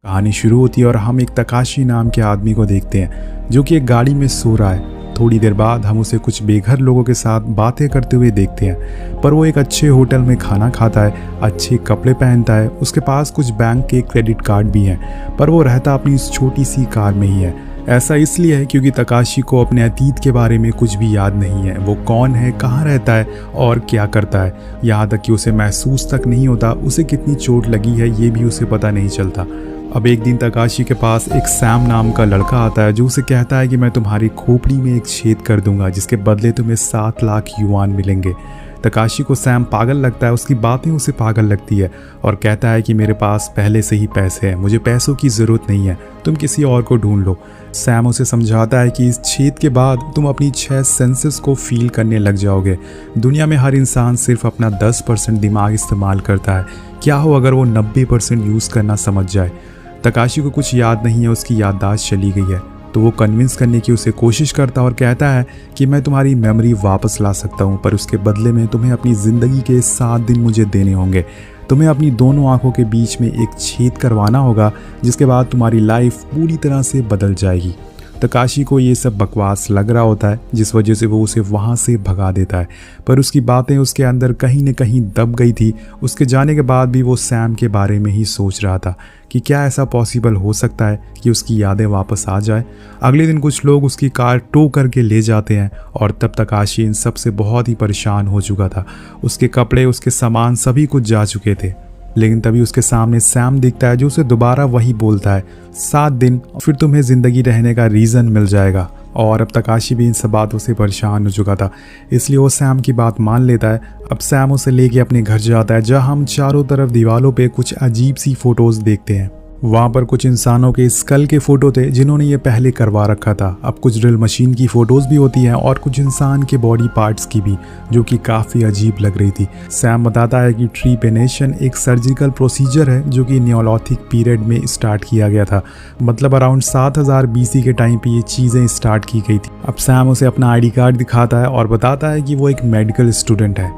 कहानी शुरू होती है और हम एक तकाशी नाम के आदमी को देखते हैं जो कि एक गाड़ी में सो रहा है। थोड़ी देर बाद हम उसे कुछ बेघर लोगों के साथ बातें करते हुए देखते हैं, पर वो एक अच्छे होटल में खाना खाता है, अच्छे कपड़े पहनता है, उसके पास कुछ बैंक के क्रेडिट कार्ड भी हैं, पर वो रहता अपनी इस छोटी सी कार में ही है। ऐसा इसलिए है क्योंकि तकाशी को अपने अतीत के बारे में कुछ भी याद नहीं है। वो कौन है, कहाँ रहता है और क्या करता है, यहाँ तक कि उसे महसूस तक नहीं होता उसे कितनी चोट लगी है ये भी उसे पता नहीं चलता। अब एक दिन तकाशी के पास एक सैम नाम का लड़का आता है जो उसे कहता है कि मैं तुम्हारी खोपड़ी में एक छेद कर दूंगा जिसके बदले तुम्हें 7 लाख युआन मिलेंगे। तकाशी को सैम पागल लगता है, उसकी बातें उसे पागल लगती है और कहता है कि मेरे पास पहले से ही पैसे हैं, मुझे पैसों की ज़रूरत नहीं है, तुम किसी और को ढूंढ लो। सैम उसे समझाता है कि इस छेद के बाद तुम अपनी 6 सेंसेस को फील करने लग जाओगे। दुनिया में हर इंसान सिर्फ अपना 10% दिमाग इस्तेमाल करता है, क्या हो अगर वो 90% यूज़ करना समझ जाए। तकाशी को कुछ याद नहीं है, उसकी याददाश्त चली गई है, तो वो कन्विंस करने की उसे कोशिश करता और कहता है कि मैं तुम्हारी मेमोरी वापस ला सकता हूँ, पर उसके बदले में तुम्हें अपनी ज़िंदगी के 7 दिन मुझे देने होंगे। तुम्हें अपनी दोनों आंखों के बीच में एक छेद करवाना होगा जिसके बाद तुम्हारी लाइफ पूरी तरह से बदल जाएगी। तकाशी को ये सब बकवास लग रहा होता है जिस वजह से वो उसे वहाँ से भगा देता है, पर उसकी बातें उसके अंदर कहीं न कहीं दब गई थी। उसके जाने के बाद भी वो सैम के बारे में ही सोच रहा था कि क्या ऐसा पॉसिबल हो सकता है कि उसकी यादें वापस आ जाए। अगले दिन कुछ लोग उसकी कार टो करके ले जाते हैं और तब तकाशी इन सब से बहुत ही परेशान हो चुका था। उसके कपड़े, उसके सामान सभी कुछ जा चुके थे, लेकिन तभी उसके सामने सैम दिखता है जो उसे दोबारा वही बोलता है, 7 दिन फिर तुम्हें ज़िंदगी रहने का रीज़न मिल जाएगा। और अब तकाशी भी इन सब बातों से परेशान हो चुका था, इसलिए वो सैम की बात मान लेता है। अब सैम उसे लेके अपने घर जाता है जहाँ हम चारों तरफ दीवारों पे कुछ अजीब सी फ़ोटोज़ देखते हैं। वहाँ पर कुछ इंसानों के स्कल के फ़ोटो थे जिन्होंने ये पहले करवा रखा था। अब कुछ ड्रिल मशीन की फ़ोटोज़ भी होती हैं और कुछ इंसान के बॉडी पार्ट्स की भी, जो कि काफ़ी अजीब लग रही थी। सैम बताता है कि ट्रीपेनेशन एक सर्जिकल प्रोसीजर है जो कि नियोलिथिक पीरियड में स्टार्ट किया गया था, मतलब अराउंड 7000 BC के टाइम पे ये चीज़ें स्टार्ट की गई थी। अब सैम उसे अपना ID कार्ड दिखाता है और बताता है कि वो एक मेडिकल स्टूडेंट है,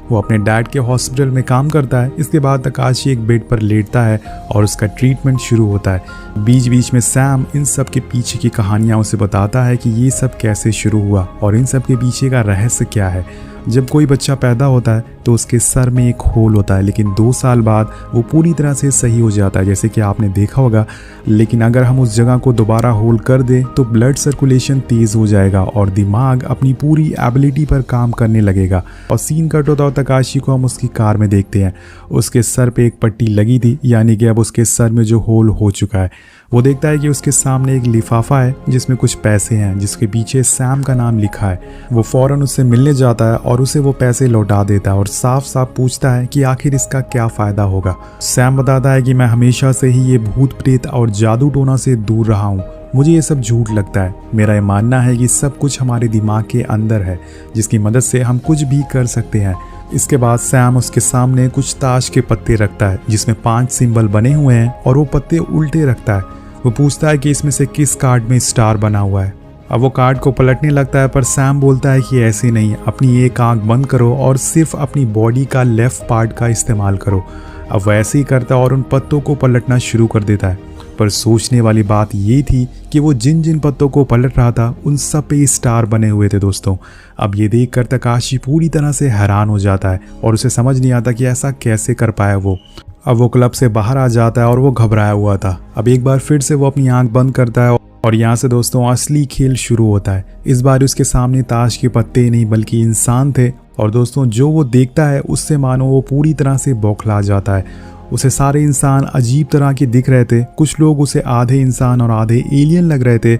वो अपने डैड के हॉस्पिटल में काम करता है। इसके बाद तकाशी एक बेड पर लेटता है और उसका ट्रीटमेंट शुरू होता है। बीच बीच में सैम इन सब के पीछे की कहानियाँ उसे बताता है कि ये सब कैसे शुरू हुआ और इन सब के पीछे का रहस्य क्या है। जब कोई बच्चा पैदा होता है तो उसके सर में एक होल होता है, लेकिन 2 साल बाद वो पूरी तरह से सही हो जाता है, जैसे कि आपने देखा होगा। लेकिन अगर हम उस जगह को दोबारा होल कर दें तो ब्लड सर्कुलेशन तेज़ हो जाएगा और दिमाग अपनी पूरी एबिलिटी पर काम करने लगेगा। और सीन कट होता है, तकाशी को हम उसकी कार में देखते हैं। उसके सर पे एक पट्टी लगी थी, यानी कि अब उसके सर में जो होल हो चुका है। वो देखता है कि उसके सामने एक लिफाफा है जिसमें कुछ पैसे हैं, जिसके पीछे सैम का नाम लिखा है। वो फ़ौरन उससे मिलने जाता है और उसे वो पैसे लौटा देता है और साफ साफ पूछता है कि आखिर इसका क्या फ़ायदा होगा। सैम बताता है कि मैं हमेशा से ही ये भूत प्रेत और जादू टोना से दूर रहा हूँ, मुझे ये सब झूठ लगता है। मेरा ये मानना है कि सब कुछ हमारे दिमाग के अंदर है जिसकी मदद से हम कुछ भी कर सकते हैं। इसके बाद सैम उसके सामने कुछ ताश के पत्ते रखता है जिसमें 5 सिंबल बने हुए हैं और वो पत्ते उल्टे रखता है। वो पूछता है कि इसमें से किस कार्ड में स्टार बना हुआ है। अब वो कार्ड को पलटने लगता है, पर सैम बोलता है कि ऐसे नहीं, अपनी एक आंख बंद करो और सिर्फ अपनी बॉडी का लेफ्ट पार्ट का इस्तेमाल करो। अब वह ऐसे ही करता है और उन पत्तों को पलटना शुरू कर देता है। पर सोचने वाली बात ये थी कि वो जिन जिन पत्तों को पलट रहा था उन सब पे स्टार बने हुए थे दोस्तों। अब ये देखकर तकाशी पूरी तरह से हैरान हो जाता है और उसे समझ नहीं आता कि ऐसा कैसे कर पाया वो। अब वो क्लब से बाहर आ जाता है और वो घबराया हुआ था। अब एक बार फिर से वो अपनी आंख बंद करता है और यहाँ से दोस्तों असली खेल शुरू होता है। इस बार उसके सामने ताश के पत्ते नहीं बल्कि इंसान थे और दोस्तों जो वो देखता है उससे मानो वो पूरी तरह से बौखला जाता है। उसे सारे इंसान अजीब तरह के दिख रहे थे। कुछ लोग उसे आधे इंसान और आधे एलियन लग रहे थे,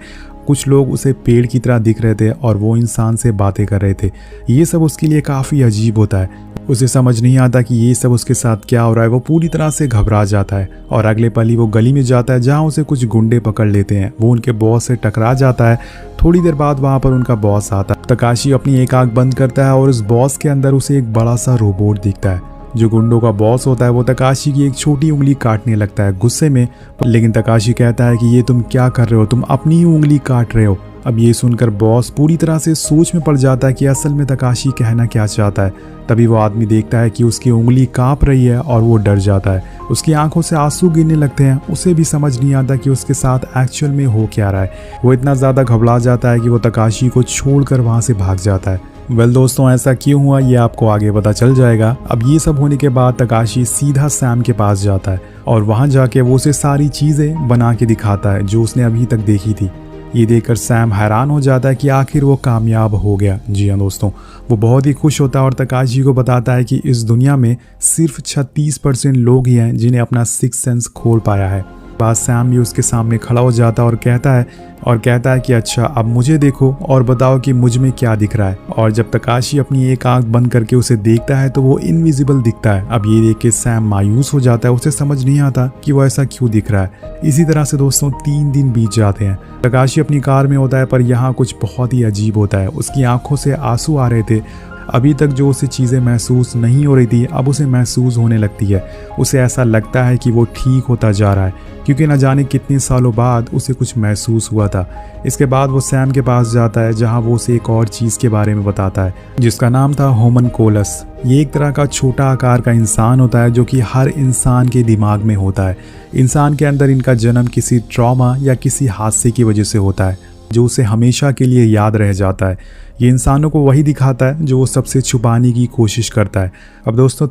कुछ लोग उसे पेड़ की तरह दिख रहे थे और वो इंसान से बातें कर रहे थे। ये सब उसके लिए काफ़ी अजीब होता है। उसे समझ नहीं आता कि ये सब उसके साथ क्या हो रहा है। वो पूरी तरह से घबरा जाता है और अगले पल ही वो गली में जाता है जहाँ उसे कुछ गुंडे पकड़ लेते हैं। वो उनके बॉस से टकरा जाता है। थोड़ी देर बाद वहाँ पर उनका बॉस आता है। तकाशी अपनी एक आंख बंद करता है और उस बॉस के अंदर उसे एक बड़ा सा रोबोट दिखता है। जो गुंडों का बॉस होता है वो तकाशी की एक छोटी उंगली काटने लगता है गुस्से में, लेकिन तकाशी कहता है कि ये तुम क्या कर रहे हो, तुम अपनी ही उंगली काट रहे हो। अब ये सुनकर बॉस पूरी तरह से सोच में पड़ जाता है कि असल में तकाशी कहना क्या चाहता है। तभी वो आदमी देखता है कि उसकी उंगली कांप रही है और वो डर जाता है। उसकी आंखों से आंसू गिरने लगते हैं। उसे भी समझ नहीं आता कि उसके साथ एक्चुअल में हो क्या रहा है। वो इतना ज़्यादा घबरा जाता है कि वो तकाशी को छोड़कर वहाँ से भाग जाता है। वेल दोस्तों, ऐसा क्यों हुआ ये आपको आगे पता चल जाएगा। अब ये सब होने के बाद तकाशी सीधा सैम के पास जाता है और वहाँ जाके वो उसे सारी चीज़ें बना के दिखाता है जो उसने अभी तक देखी थी। ये देखकर सैम हैरान हो जाता है कि आखिर वो कामयाब हो गया। जी हाँ दोस्तों, वो बहुत ही खुश होता है और तकाशी को बताता है कि इस दुनिया में सिर्फ 36% लोग ही हैं जिन्हें अपना सिक्स सेंस खोल पाया है। बाद सैम भी उसके सामने खड़ा हो जाता है और कहता है कि अच्छा अब मुझे देखो और बताओ कि मुझ में क्या दिख रहा है। और जब तकाशी अपनी एक आंख बंद करके उसे देखता है तो वो इनविजिबल दिखता है। अब ये देख के सैम मायूस हो जाता है। उसे समझ नहीं आता कि वो ऐसा क्यों दिख रहा है। इसी तरह से दोस्तों 3 दिन बीत जाते हैं। तकाशी अपनी कार में होता है पर यहाँ कुछ बहुत ही अजीब होता है। उसकी आंखों से आंसू आ रहे थे। अभी तक जो उसे चीज़ें महसूस नहीं हो रही थी अब उसे महसूस होने लगती है। उसे ऐसा लगता है कि वो ठीक होता जा रहा है क्योंकि न जाने कितने सालों बाद उसे कुछ महसूस हुआ था। इसके बाद वो सैम के पास जाता है जहां वो उसे एक और चीज़ के बारे में बताता है जिसका नाम था होमनकोलस। ये एक तरह का छोटा आकार का इंसान होता है जो कि हर इंसान के दिमाग में होता है। इंसान के अंदर इनका जन्म किसी ट्रॉमा या किसी हादसे की वजह से होता है जो उसे हमेशा के लिए याद रह जाता है। ये इंसानों को वही दिखाता है जो वो सबसे छुपाने की कोशिश करता है। अब दोस्तों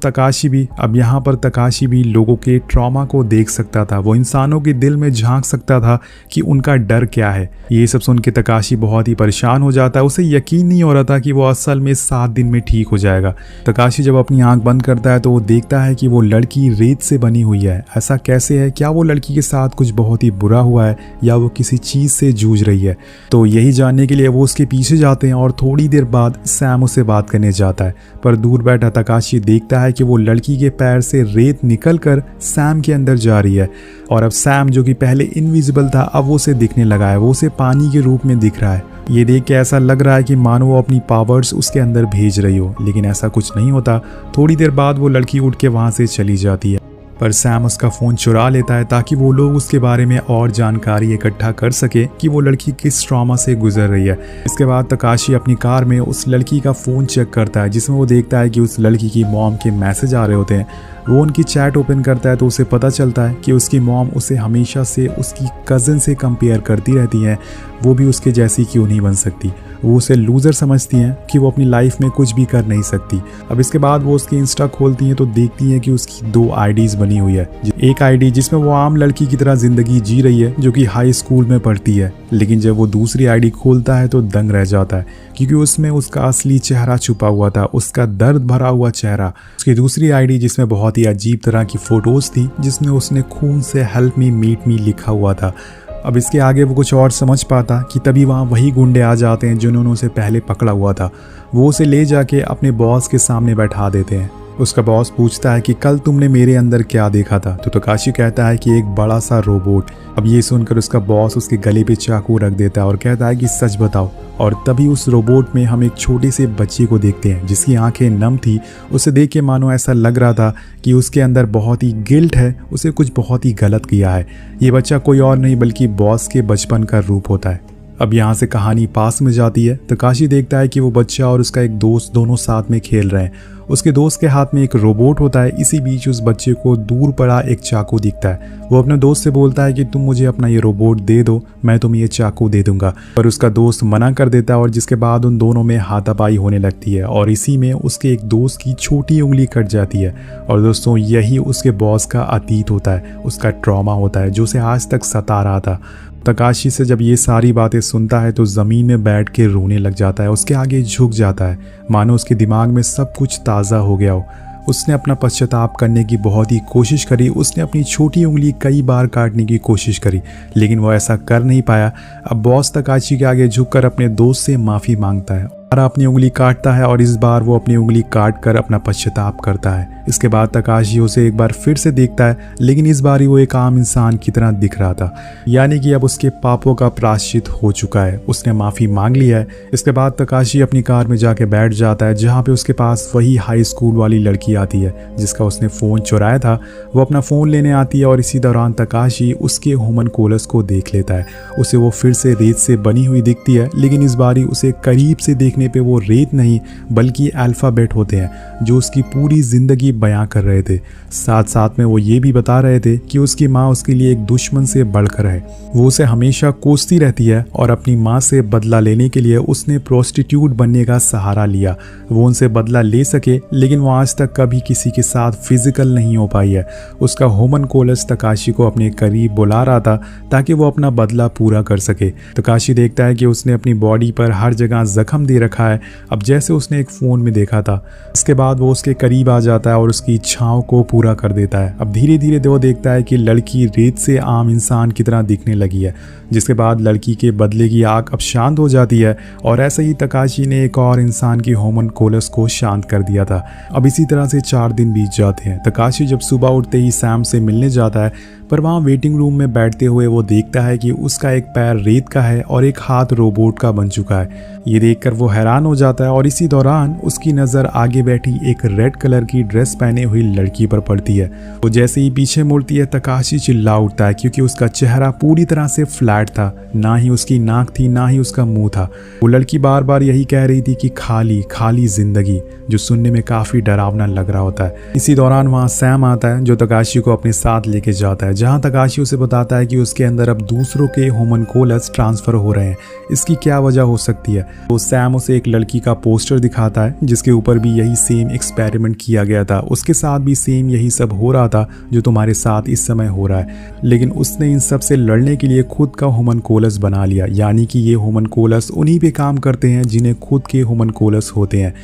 यहाँ पर तकाशी भी लोगों के ट्रॉमा को देख सकता था। वो इंसानों के दिल में झांक सकता था कि उनका डर क्या है। ये सब सुन के तकाशी बहुत ही परेशान हो जाता है। उसे यकीन नहीं हो रहा था कि वो असल में 7 दिन में ठीक हो जाएगा। तकाशी जब अपनी आंख बंद करता है तो वो देखता है कि वो लड़की रेत से बनी हुई है। ऐसा कैसे है? क्या वो लड़की के साथ कुछ बहुत ही बुरा हुआ है या वो किसी चीज़ से जूझ रही है? तो यही जानने के लिए वो उसके पीछे जाते हैं और थोड़ी देर बाद सैम उससे बात करने जाता है। पर दूर बैठा तकाशी देखता है कि वो लड़की के पैर से रेत निकलकर सैम के अंदर जा रही है। और अब सैम जो कि पहले इनविजिबल था अब वो उसे दिखने लगा है। वो उसे पानी के रूप में दिख रहा है। ये देख के ऐसा लग रहा है कि मानो वो अपनी पावर्स उसके अंदर भेज रही हो, लेकिन ऐसा कुछ नहीं होता। थोड़ी देर बाद वो लड़की उठ के वहाँ से चली जाती है। पर सैम उसका फ़ोन चुरा लेता है ताकि वो लोग उसके बारे में और जानकारी इकट्ठा कर सके कि वो लड़की किस ट्रॉमा से गुजर रही है। इसके बाद तकाशी अपनी कार में उस लड़की का फ़ोन चेक करता है जिसमें वो देखता है कि उस लड़की की मॉम के मैसेज आ रहे होते हैं। वो उनकी चैट ओपन करता है तो उसे पता चलता है कि उसकी मॉम उसे हमेशा से उसकी कज़न से कंपेयर करती रहती हैं। वो भी उसके जैसी क्यों नहीं बन सकती। वो उसे लूज़र समझती हैं कि वो अपनी लाइफ में कुछ भी कर नहीं सकती। अब इसके बाद वो उसकी इंस्टा खोलती हैं तो देखती हैं कि उसकी 2 आईडीज़ बनी हुई है। एक आईडी जिसमें वो आम लड़की की तरह ज़िंदगी जी रही है जो कि हाई स्कूल में पढ़ती है, लेकिन जब वो दूसरी आईडी खोलता है तो दंग रह जाता है क्योंकि उसमें उसका असली चेहरा छुपा हुआ था, उसका दर्द भरा हुआ चेहरा। उसकी दूसरी आईडी जिसमें बहुत ही अजीब तरह की फ़ोटोज़ थी जिसमें उसने खून से हेल्प मी मीट मी लिखा हुआ था। अब इसके आगे वो कुछ और समझ पाता कि तभी वहाँ वही गुंडे आ जाते हैं जिन्होंने उसे पहले पकड़ा हुआ था। वो उसे ले जाके अपने बॉस के सामने बैठा देते हैं। उसका बॉस पूछता है कि कल तुमने मेरे अंदर क्या देखा था? तो तकाशी कहता है कि एक बड़ा सा रोबोट। अब ये सुनकर उसका बॉस उसके गले पे चाकू रख देता है और कहता है कि सच बताओ। और तभी उस रोबोट में हम एक छोटे से बच्चे को देखते हैं जिसकी आंखें नम थी। उसे देख के मानो ऐसा लग रहा था कि उसके अंदर बहुत ही गिल्ट है, उसे कुछ बहुत ही गलत किया है। ये बच्चा कोई और नहीं बल्कि बॉस के बचपन का रूप होता है। अब यहाँ से कहानी पास में जाती है। तकाशी देखता है कि वो बच्चा और उसका एक दोस्त दोनों साथ में खेल रहे हैं। उसके दोस्त के हाथ में एक रोबोट होता है। इसी बीच उस बच्चे को दूर पड़ा एक चाकू दिखता है। वो अपने दोस्त से बोलता है कि तुम मुझे अपना ये रोबोट दे दो, मैं तुम्हें ये चाकू दे दूंगा। पर उसका दोस्त मना कर देता है और जिसके बाद उन दोनों में हाथापाई होने लगती है और इसी में उसके एक दोस्त की छोटी उंगली कट जाती है। और दोस्तों यही उसके बॉस का अतीत होता है, उसका ट्रॉमा होता है जो उसे आज तक सता रहा था। तकाशी से जब ये सारी बातें सुनता है तो ज़मीन में बैठ के रोने लग जाता है। उसके आगे झुक जाता है मानो उसके दिमाग में सब कुछ ताज़ा हो गया हो। उसने अपना पश्चाताप करने की बहुत ही कोशिश करी। उसने अपनी छोटी उंगली कई बार काटने की कोशिश करी लेकिन वो ऐसा कर नहीं पाया। अब बॉस तकाशी के आगे झुककर अपने दोस्त से माफ़ी मांगता है अपनी उंगली काटता है और इस बार वो अपनी उंगली काट कर अपना पश्चाताप करता है। इसके बाद तकाशी उसे एक बार फिर से देखता है, लेकिन इस बार वो एक आम इंसान की तरह दिख रहा था, यानी कि अब उसके पापों का प्रायश्चित हो चुका है, उसने माफ़ी मांग लिया है। इसके बाद तकाशी अपनी कार में जाके बैठ जाता है, जहाँ पे उसके पास वही हाई स्कूल वाली लड़की आती है जिसका उसने फ़ोन चुराया था। वो अपना फ़ोन लेने आती है और इसी दौरान तकाशी उसके होमनकोलस को देख लेता है। उसे वो फिर से रेत से बनी हुई दिखती है, लेकिन इस बारी उसे करीब से देखने पे वो रेत नहीं बल्कि अल्फ़ाबेट होते हैं जो उसकी पूरी ज़िंदगी बयां कर रहे थे। साथ साथ में वो ये भी बता रहे थे कि उसकी माँ उसके लिए एक दुश्मन से बढ़कर है। वो उसे हमेशा कोसती रहती है और अपनी माँ से बदला लेने के लिए उसने प्रोस्टिट्यूट बनने का सहारा लिया। वो उनसे बदला ले सके, लेकिन वो आज तक कभी किसी के साथ फिजिकल नहीं हो पाई है। उसका होमनकोलस तकाशी को अपने करीब बुला रहा था ताकि वो अपना बदला पूरा कर सके। तकाशी देखता है कि उसने अपनी बॉडी पर हर जगह जख्म दे रखा है, अब जैसे उसने एक फ़ोन में देखा था। इसके बाद वो उसके करीब आ जाता है और उसकी इच्छाओं को पूरा कर देता है। अब धीरे धीरे वो देखता है कि लड़की रेत से आम इंसान की तरह दिखने लगी है, जिसके बाद लड़की के बदले की आग अब शांत हो जाती है और ऐसे ही तकाशी ने एक और इंसान की होमनकोलस को शांत कर दिया था। अब इसी तरह से 4 दिन बीत जाते हैं। तकाशी जब सुबह उठते ही सैम से मिलने जाता है, पर वहाँ वेटिंग रूम में बैठते हुए वो देखता है कि उसका एक पैर रेत का है और एक हाथ रोबोट का बन चुका है। ये देखकर वो हैरान हो जाता है और इसी दौरान उसकी नज़र आगे बैठी एक रेड कलर की ड्रेस पहने हुई लड़की पर पड़ती है। वो जैसे ही पीछे मुड़ती है, तकाशी चिल्ला उठता है क्योंकि उसका चेहरा पूरी तरह से फ्लैट था, ना ही उसकी नाक थी ना ही उसका मुंह था। वो लड़की बार बार यही कह रही थी कि खाली खाली जिंदगी, जो सुनने में काफ़ी डरावना लग रहा होता है। इसी दौरान वहाँ सैम आता है जो तकाशी को अपने साथ लेके जाता है, जहाँ तकाशी उसे बताता है कि उसके अंदर अब दूसरों के होमनकोलस ट्रांसफ़र हो रहे हैं। इसकी क्या वजह हो सकती है? तो सैम उसे एक लड़की का पोस्टर दिखाता है जिसके ऊपर भी यही सेम एक्सपेरिमेंट किया गया था, उसके साथ भी सेम यही सब हो रहा था जो तुम्हारे साथ इस समय हो रहा है, लेकिन उसने इन सब से लड़ने के लिए खुद का होमनकोलस बना लिया। यानी कि ये होमनकोलस उन्हीं पे काम करते हैं जिन्हें खुद के होमनकोलस होते हैं।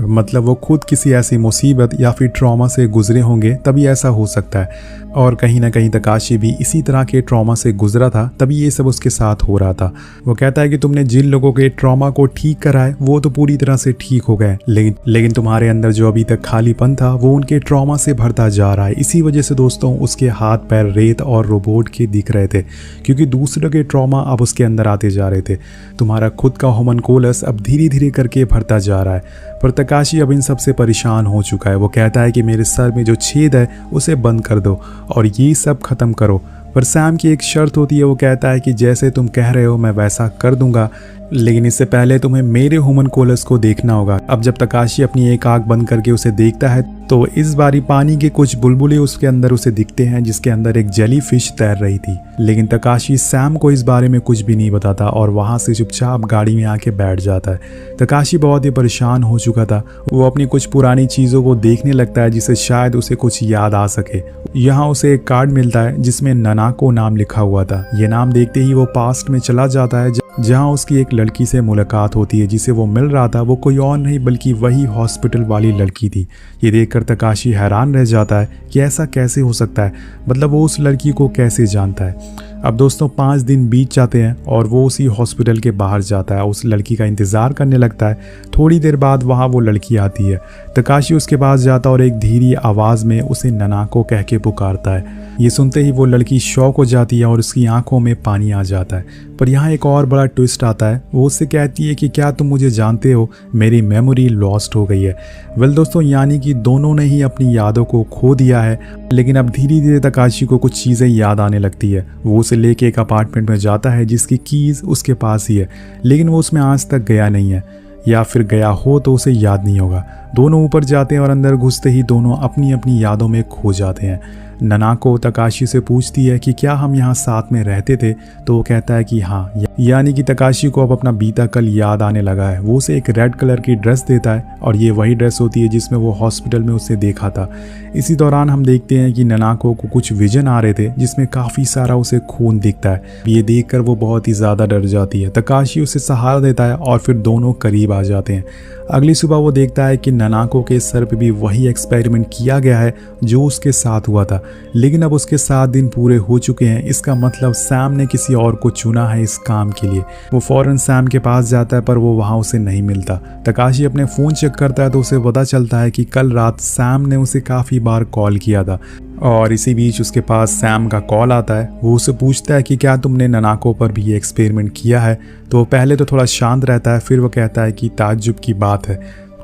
मतलब वो खुद किसी ऐसी मुसीबत या फिर ट्रॉमा से गुजरे होंगे तभी ऐसा हो सकता है, और कहीं ना कहीं तकाशी भी इसी तरह के ट्रॉमा से गुजरा था तभी ये सब उसके साथ हो रहा था। वो कहता है कि तुमने जिन लोगों के ट्रॉमा को ठीक करा है वो तो पूरी तरह से ठीक हो गए, लेकिन तुम्हारे अंदर जो अभी तक खालीपन था वो उनके ट्रॉमा से भरता जा रहा है। इसी वजह से दोस्तों उसके हाथ पैर रेत और रोबोट के दिख रहे थे, क्योंकि दूसरों के ट्रॉमा अब उसके अंदर आते जा रहे थे। तुम्हारा खुद का होमनकोलस अब धीरे धीरे करके भरता जा रहा है। पर तकाशी अब इन सब से परेशान हो चुका है। वो कहता है कि मेरे सर में जो छेद है उसे बंद कर दो और ये सब ख़त्म करो। पर सैम की एक शर्त होती है। वो कहता है कि जैसे तुम कह रहे हो मैं वैसा कर दूंगा, लेकिन इससे पहले तुम्हें मेरे होमनकोलस को देखना होगा। अब जब तकाशी अपनी एक आंख बंद करके उसे देखता है तो इस बारी पानी के कुछ बुलबुले उसके अंदर उसे दिखते हैं जिसके अंदर एक जेली फिश तैर रही थी। लेकिन तकाशी सैम को इस बारे में कुछ भी नहीं बताता और वहां से चुपचाप गाड़ी में आके बैठ जाता है। तकाशी बहुत ही परेशान हो चुका था। वो अपनी कुछ पुरानी चीज़ों को देखने लगता है जिससे शायद उसे कुछ याद आ सके। यहाँ उसे एक कार्ड मिलता है जिसमें ननाको नाम लिखा हुआ था। ये नाम देखते ही वो पास्ट में चला जाता है जहाँ उसकी एक लड़की से मुलाकात होती है। जिसे वो मिल रहा था वो कोई और नहीं बल्कि वही हॉस्पिटल वाली लड़की थी। ये देखकर तकाशी हैरान रह जाता है कि ऐसा कैसे हो सकता है, मतलब वो उस लड़की को कैसे जानता है। अब दोस्तों 5 दिन बीत जाते हैं और वो उसी हॉस्पिटल के बाहर जाता है, उस लड़की का इंतज़ार करने लगता है। थोड़ी देर बाद वहाँ वो लड़की आती है। तकाशी उसके पास जाता और एक धीरी आवाज़ में उसे ननाको कह के पुकारता है। ये सुनते ही वो लड़की शॉक हो जाती है और उसकी आंखों में पानी आ जाता है। पर यहाँ एक और बड़ा ट्विस्ट आता है। वो उससे कहती है कि क्या तुम मुझे जानते हो, मेरी मेमोरी लॉस्ट हो गई है। वेल दोस्तों, यानी कि दोनों ने ही अपनी यादों को खो दिया है, लेकिन अब धीरे धीरे तकाशी को कुछ चीज़ें याद आने लगती है। वो उसे लेके एक अपार्टमेंट में जाता है जिसकी कीज़ उसके पास ही है, लेकिन वो उसमें आज तक गया नहीं है, या फिर गया हो तो उसे याद नहीं होगा। दोनों ऊपर जाते हैं और अंदर घुसते ही दोनों अपनी अपनी यादों में खो जाते हैं। ननाको तकाशी से पूछती है कि क्या हम यहाँ साथ में रहते थे, तो वो कहता है कि हाँ। यानी कि तकाशी को अब अपना बीता कल याद आने लगा है। वो उसे एक रेड कलर की ड्रेस देता है और ये वही ड्रेस होती है जिसमें वो हॉस्पिटल में उसे देखा था। इसी दौरान हम देखते हैं कि ननाको को कुछ विजन आ रहे थे जिसमें काफ़ी सारा उसे खून दिखता है। ये देखकर वो बहुत ही ज़्यादा डर जाती है। तकाशी उसे सहारा देता है और फिर दोनों करीब आ जाते हैं। अगली सुबह वो देखता है कि ननाको के सर पे भी वही एक्सपेरिमेंट किया गया है जो उसके साथ हुआ था। लेकिन अब उसके 7 दिन पूरे हो चुके हैं। इसका मतलब सैम ने किसी और को चुना है इस काम के लिए। वो फौरन सैम के पास जाता है पर वो वहाँ उसे नहीं मिलता। तकाशी अपने फ़ोन चेक करता है तो उसे पता चलता है कि कल रात सैम ने उसे काफ़ी बार कॉल किया था और इसी बीच उसके पास सैम का कॉल आता है। वो उसे पूछता है कि क्या तुमने ननाको पर भी ये एक्सपेरिमेंट किया है। तो वो पहले तो थोड़ा शांत रहता है, फिर वो कहता है कि ताज्जुब की बात है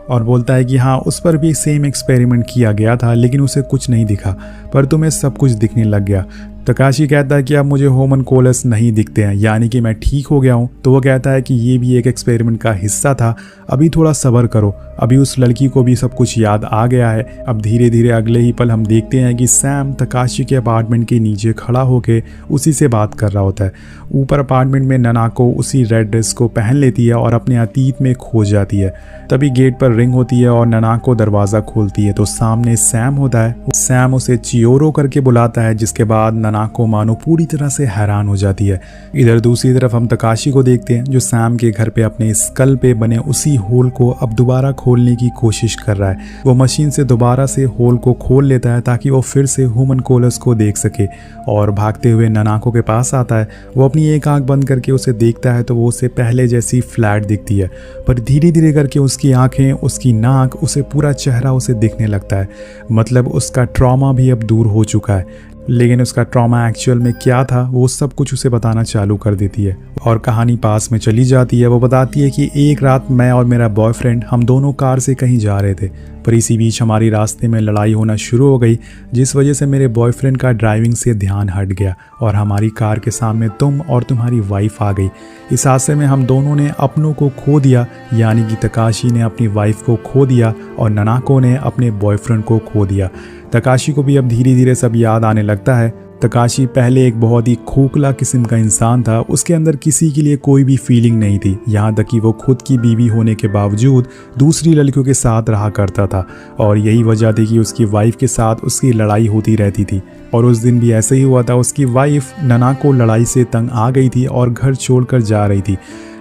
और बोलता है कि हाँ, उस पर भी सेम एक्सपेरिमेंट किया गया था लेकिन उसे कुछ नहीं दिखा, पर तुम्हें सब कुछ दिखने लग गया। तकाशी कहता है कि अब मुझे होमनकोलस नहीं दिखते हैं, यानी कि मैं ठीक हो गया हूँ। तो वो कहता है कि ये भी एक एक्सपेरिमेंट का हिस्सा था, अभी थोड़ा सब्र करो। अभी उस लड़की को भी सब कुछ याद आ गया है। अब धीरे धीरे अगले ही पल हम देखते हैं कि सैम तकाशी के अपार्टमेंट के नीचे खड़ा होकर उसी से बात कर रहा होता है। ऊपर अपार्टमेंट में ननाको उसी रेड ड्रेस को पहन लेती है और अपने अतीत में खो जाती है। तभी गेट पर रिंग होती है और ननाको दरवाज़ा खोलती है तो सामने सैम होता है। सैम उसे चियोरो करके बुलाता है, जिसके बाद ननाको मानो पूरी तरह से हैरान हो जाती है। इधर दूसरी तरफ हम तकाशी को देखते हैं जो सैम के घर पे अपने स्कल पे बने उसी होल को अब दोबारा खोलने की कोशिश कर रहा है। वो मशीन से दोबारा से होल को खोल लेता है ताकि वो फिर से होमनकोलस को देख सके और भागते हुए ननाको के पास आता है। वो अपनी एक आंख बंद करके उसे देखता है तो वो उसे पहले जैसी फ्लैट दिखती है, पर धीरे धीरे करके उसकी आंखें, उसकी नाक, उसे पूरा चेहरा उसे दिखने लगता है। मतलब उसका ट्रॉमा भी अब दूर हो चुका है। लेकिन उसका ट्रॉमा एक्चुअल में क्या था वो सब कुछ उसे बताना चालू कर देती है और कहानी पास में चली जाती है। वो बताती है कि एक रात मैं और मेरा बॉयफ्रेंड हम दोनों कार से कहीं जा रहे थे, पर इसी बीच हमारी रास्ते में लड़ाई होना शुरू हो गई, जिस वजह से मेरे बॉयफ्रेंड का ड्राइविंग से ध्यान हट गया और हमारी कार के सामने तुम और तुम्हारी वाइफ आ गई। इस हादसे में हम दोनों ने अपनों को खो दिया, यानी कि तकाशी ने अपनी वाइफ को खो दिया और ननाको ने अपने बॉयफ्रेंड को खो दिया। तकाशी को भी अब धीरे धीरे सब याद आने लगता है। तकाशी पहले एक बहुत ही खोखला किस्म का इंसान था, उसके अंदर किसी के लिए कोई भी फीलिंग नहीं थी, यहाँ तक कि वो खुद की बीवी होने के बावजूद दूसरी लड़कियों के साथ रहा करता था और यही वजह थी कि उसकी वाइफ के साथ उसकी लड़ाई होती रहती थी। और उस दिन भी ऐसे ही हुआ था। उसकी वाइफ ननाको लड़ाई से तंग आ गई थी और घर छोड़कर जा रही थी,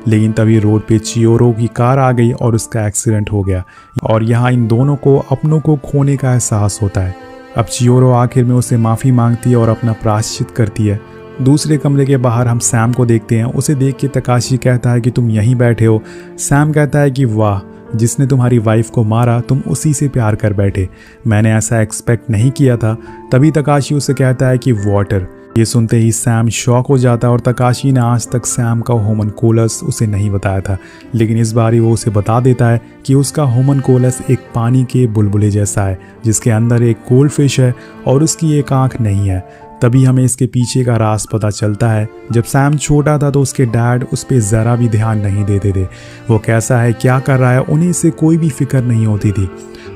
लेकिन तभी रोड पे चियोरो की कार आ गई और उसका एक्सीडेंट हो गया और यहाँ इन दोनों को अपनों को खोने का एहसास होता है। अब चियोरो आखिर में उसे माफ़ी मांगती है और अपना प्रायश्चित करती है। दूसरे कमरे के बाहर हम सैम को देखते हैं। उसे देख के तकाशी कहता है कि तुम यहीं बैठे हो। सैम कहता है कि वाह, जिसने तुम्हारी वाइफ को मारा तुम उसी से प्यार कर बैठे, मैंने ऐसा एक्सपेक्ट नहीं किया था। तभी तकाशी उसे कहता है कि वाटर। ये सुनते ही सैम शॉक हो जाता है और तकाशी ने आज तक सैम का होमनकोलस उसे नहीं बताया था, लेकिन इस बार वो उसे बता देता है कि उसका होमनकोलस एक पानी के बुलबुले जैसा है जिसके अंदर एक गोल्ड फिश है और उसकी एक आंख नहीं है। तभी हमें इसके पीछे का राज पता चलता है। जब सैम छोटा था तो उसके डैड उस पर ज़रा भी ध्यान नहीं देते थे। वो कैसा है, क्या कर रहा है, उन्हें इससे कोई भी फिक्र नहीं होती थी।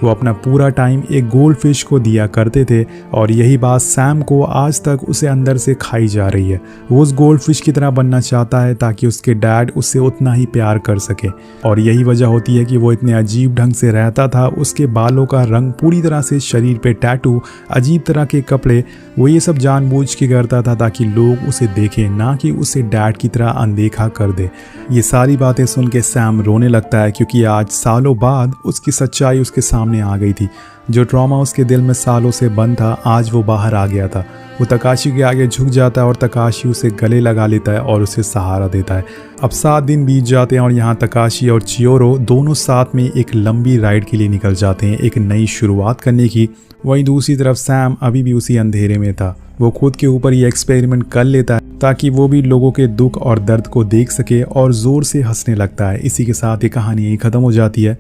वो अपना पूरा टाइम एक गोल्ड फिश को दिया करते थे और यही बात सैम को आज तक उसे अंदर से खाई जा रही है। वो उस गोल्ड फिश की तरह बनना चाहता है ताकि उसके डैड उससे उतना ही प्यार कर सके और यही वजह होती है कि वो इतने अजीब ढंग से रहता था। उसके बालों का रंग पूरी तरह से, शरीर पे टैटू, अजीब तरह के कपड़े, वो ये सब जानबूझ के करता था ताकि लोग उसे देखें, ना कि उसे डैड की तरह अनदेखा कर दे। ये सारी बातें सुन के सैम रोने लगता है क्योंकि आज सालों बाद उसकी सच्चाई उसके सामने आ गई थी। जो ट्रॉमा उसके दिल में सालों से बंद था आज वो बाहर आ गया था। वो तकाशी के आगे झुक जाता है और तकाशी उसे गले लगा लेता है और उसे सहारा देता है। अब 7 दिन बीत जाते हैं और यहाँ तकाशी और चियोरो दोनों साथ में एक लंबी राइड के लिए निकल जाते हैं, एक नई शुरुआत करने की। वहीं दूसरी तरफ सैम अभी भी उसी अंधेरे में था। वो खुद के ऊपर ये एक्सपेरिमेंट कर लेता है ताकि वो भी लोगों के दुख और दर्द को देख सके और ज़ोर से हंसने लगता है। इसी के साथ ये कहानी यही ख़त्म हो जाती है।